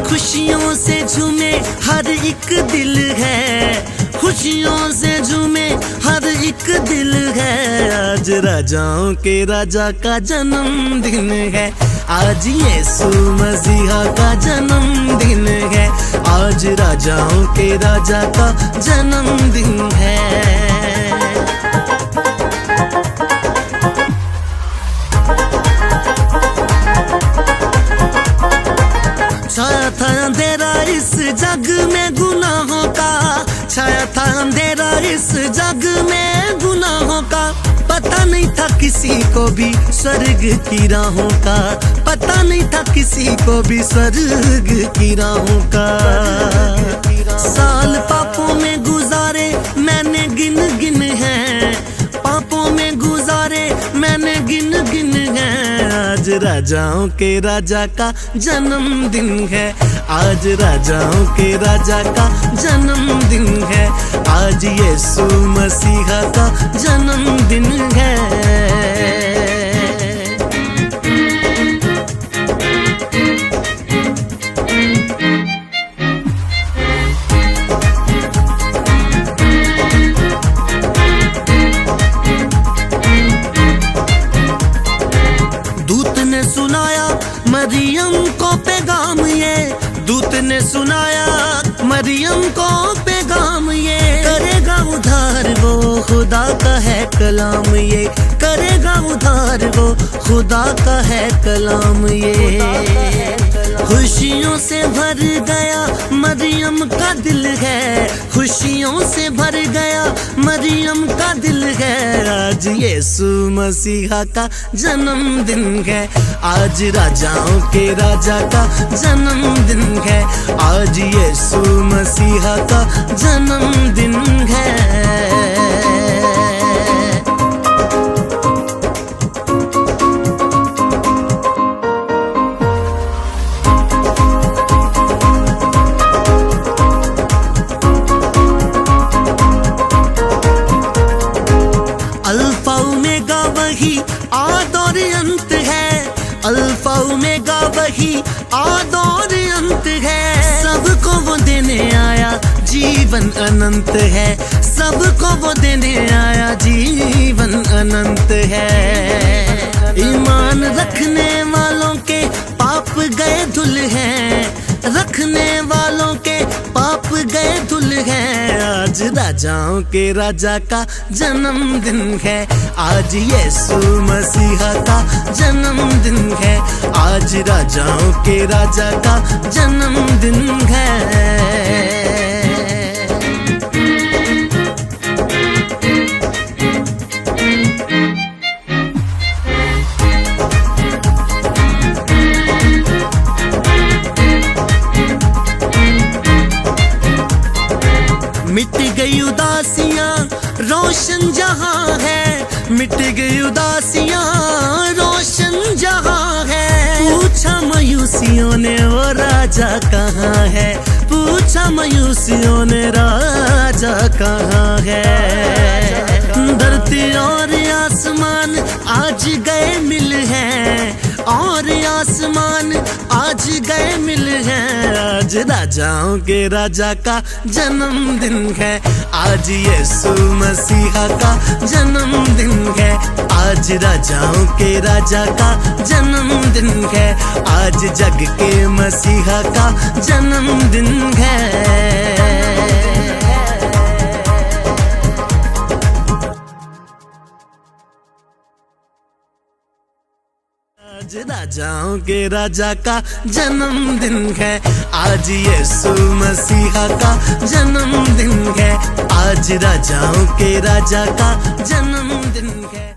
खुशियों से झूमे हर एक दिल है, खुशियों से झूमे हर एक दिल है। आज राजाओं के राजा का जन्मदिन है, आज यीशु मसीहा का जन्मदिन है। आज राजाओं के राजा का जन्मदिन है। छाया था अंधेरा इस जग में गुनाहों का, छाया था अंधेरा इस जग में गुनाहों का। पता नहीं था किसी को भी स्वर्ग की राहों का, पता नहीं था किसी को भी स्वर्ग की राहों का। साल पापों में गुजारे मैंने गिन गिन है, पापों में गुजारे मैंने गिन गिन है। आज राजाओं के राजा का जन्मदिन है, आज राजाओं के राजा का जन्मदिन है। आज यीशु मसीहा का जन्मदिन है। दूत ने सुनाया मरियम को पैगाम ये, दूत ने सुनाया मरियम को पैगाम ये। करेगा उधार वो खुदा का है कलाम ये, करेगा उधार वो खुदा का है कलाम ये। खुशियों से भर गया मरियम का दिल है, खुशियों से भर गया मरियम का दिल है। आज यीशु मसीहा का जन्मदिन है, आज राजाओं के राजा का जन्मदिन है। आज यीशु मसीहा का जन्मदिन है। अल्फा ओमेगा वही आद और अंत है, अल्फा ओमेगा वही आद और अंत है। सबको वो देने आया जीवन अनंत है, सबको वो देने आया जीवन अनंत है। ईमान रखने वालों के पाप गए धुल हैं, रखने वालों के पाप गए धुल हैं। आज राजाओं के राजा का जन्मदिन है, आज यीशु मसीहा का जन्मदिन है। आज राजाओं के राजा का जन्मदिन है। मिट गई उदासियां रोशन जहां है, मिट गई उदासियां रोशन जहां है। पूछा मायूसियों ने वो राजा कहाँ है, पूछा मायूसियों ने राजा कहाँ है। धरती और आसमान आज गए मिल हैं, और आसमान आज गए मिल हैं। आज राजाओं के राजा का जन्मदिन है, आज यीशु मसीहा का जन्मदिन है। आज राजाओं के राजा का जन्मदिन है, आज जग के मसीहा का जन्मदिन है। आज राजाओं के राजा का जन्मदिन है, आज यीशु मसीहा का जन्मदिन है। आज राजाओं के राजा का जन्मदिन है।